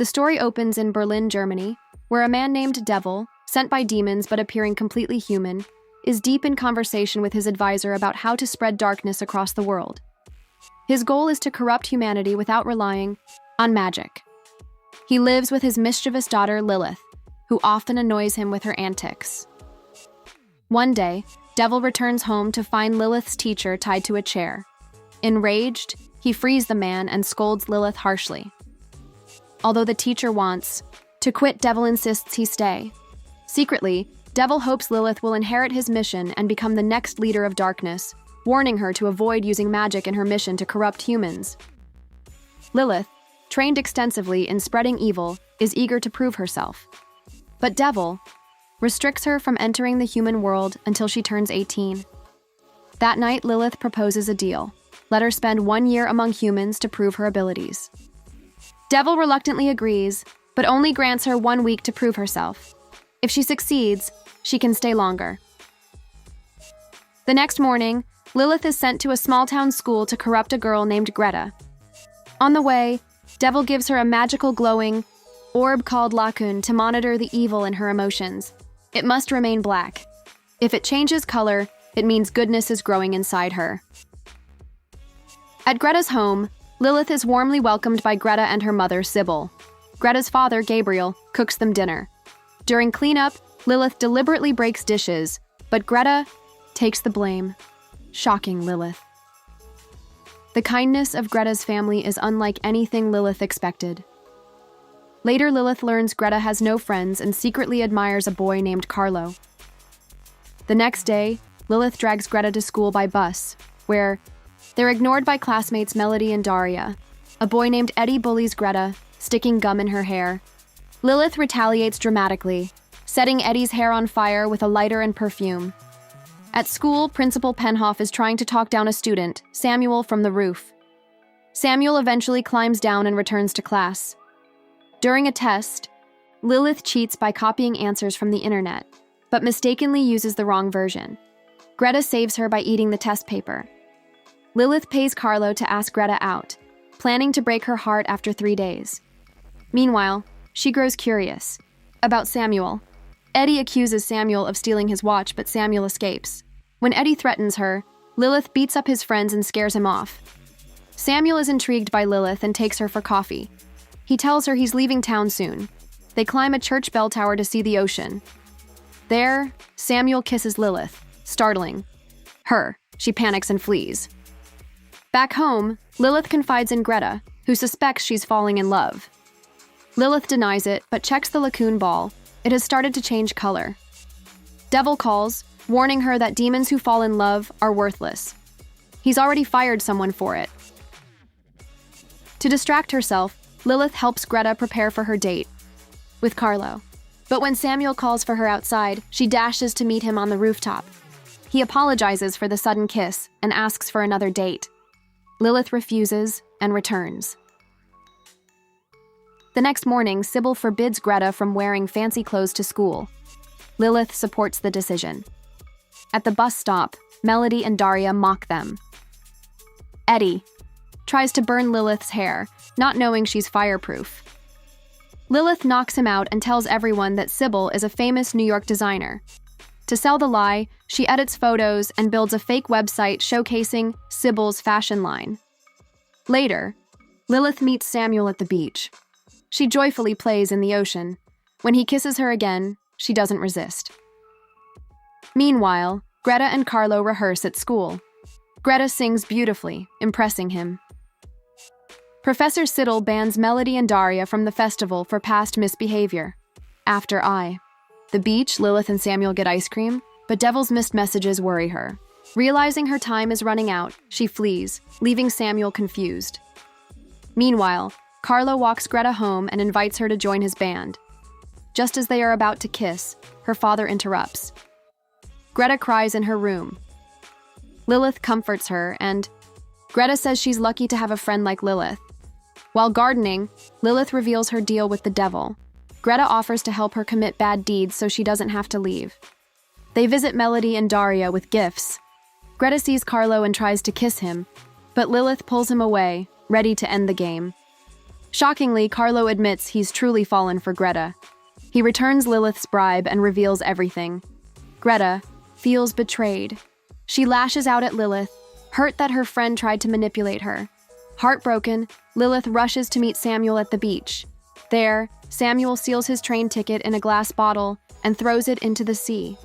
The story opens in Berlin, Germany, where a man named Devil, sent by demons but appearing completely human, is deep in conversation with his advisor about how to spread darkness across the world. His goal is to corrupt humanity without relying on magic. He lives with his mischievous daughter Lilith, who often annoys him with her antics. One day, Devil returns home to find Lilith's teacher tied to a chair. Enraged, he frees the man and scolds Lilith harshly. Although the teacher wants to quit, Devil insists he stay. Secretly, Devil hopes Lilith will inherit his mission and become the next leader of darkness, warning her to avoid using magic in her mission to corrupt humans. Lilith, trained extensively in spreading evil, is eager to prove herself. But Devil restricts her from entering the human world until she turns 18. That night, Lilith proposes a deal. Let her spend 1 year among humans to prove her abilities. Devil reluctantly agrees, but only grants her 1 week to prove herself. If she succeeds, she can stay longer. The next morning, Lilith is sent to a small-town school to corrupt a girl named Greta. On the way, Devil gives her a magical glowing orb called Lacun to monitor the evil in her emotions. It must remain black. If it changes color, it means goodness is growing inside her. At Greta's home, Lilith is warmly welcomed by Greta and her mother, Sybil. Greta's father, Gabriel, cooks them dinner. During cleanup, Lilith deliberately breaks dishes, but Greta takes the blame, shocking Lilith. The kindness of Greta's family is unlike anything Lilith expected. Later, Lilith learns Greta has no friends and secretly admires a boy named Carlo. The next day, Lilith drags Greta to school by bus, where they're ignored by classmates Melody and Daria. A boy named Eddie bullies Greta, sticking gum in her hair. Lilith retaliates dramatically, setting Eddie's hair on fire with a lighter and perfume. At school, Principal Penhoff is trying to talk down a student, Samuel, from the roof. Samuel eventually climbs down and returns to class. During a test, Lilith cheats by copying answers from the internet, but mistakenly uses the wrong version. Greta saves her by eating the test paper. Lilith pays Carlo to ask Greta out, planning to break her heart after 3 days. Meanwhile, she grows curious about Samuel. Eddie accuses Samuel of stealing his watch, but Samuel escapes. When Eddie threatens her, Lilith beats up his friends and scares him off. Samuel is intrigued by Lilith and takes her for coffee. He tells her he's leaving town soon. They climb a church bell tower to see the ocean. There, Samuel kisses Lilith, startling her. She panics and flees. Back home, Lilith confides in Greta, who suspects she's falling in love. Lilith denies it, but checks the Lacun ball. It has started to change color. Devil calls, warning her that demons who fall in love are worthless. He's already fired someone for it. To distract herself, Lilith helps Greta prepare for her date with Carlo. But when Samuel calls for her outside, she dashes to meet him on the rooftop. He apologizes for the sudden kiss and asks for another date. Lilith refuses and returns. The next morning, Sybil forbids Greta from wearing fancy clothes to school. Lilith supports the decision. At the bus stop, Melody and Daria mock them. Eddie tries to burn Lilith's hair, not knowing she's fireproof. Lilith knocks him out and tells everyone that Sybil is a famous New York designer. To sell the lie, she edits photos and builds a fake website showcasing Sybil's fashion line. Later, Lilith meets Samuel at the beach. She joyfully plays in the ocean. When he kisses her again, she doesn't resist. Meanwhile, Greta and Carlo rehearse at school. Greta sings beautifully, impressing him. Professor Siddle bans Melody and Daria from the festival for past misbehavior. After the beach, Lilith and Samuel get ice cream, but Devil's missed messages worry her. Realizing her time is running out, she flees, leaving Samuel confused. Meanwhile, Carlo walks Greta home and invites her to join his band. Just as they are about to kiss, her father interrupts. Greta cries in her room. Lilith comforts her, and Greta says she's lucky to have a friend like Lilith. While gardening, Lilith reveals her deal with the devil. Greta offers to help her commit bad deeds so she doesn't have to leave. They visit Melody and Daria with gifts. Greta sees Carlo and tries to kiss him, but Lilith pulls him away, ready to end the game. Shockingly, Carlo admits he's truly fallen for Greta. He returns Lilith's bribe and reveals everything. Greta feels betrayed. She lashes out at Lilith, hurt that her friend tried to manipulate her. Heartbroken, Lilith rushes to meet Samuel at the beach. There, Samuel seals his train ticket in a glass bottle and throws it into the sea.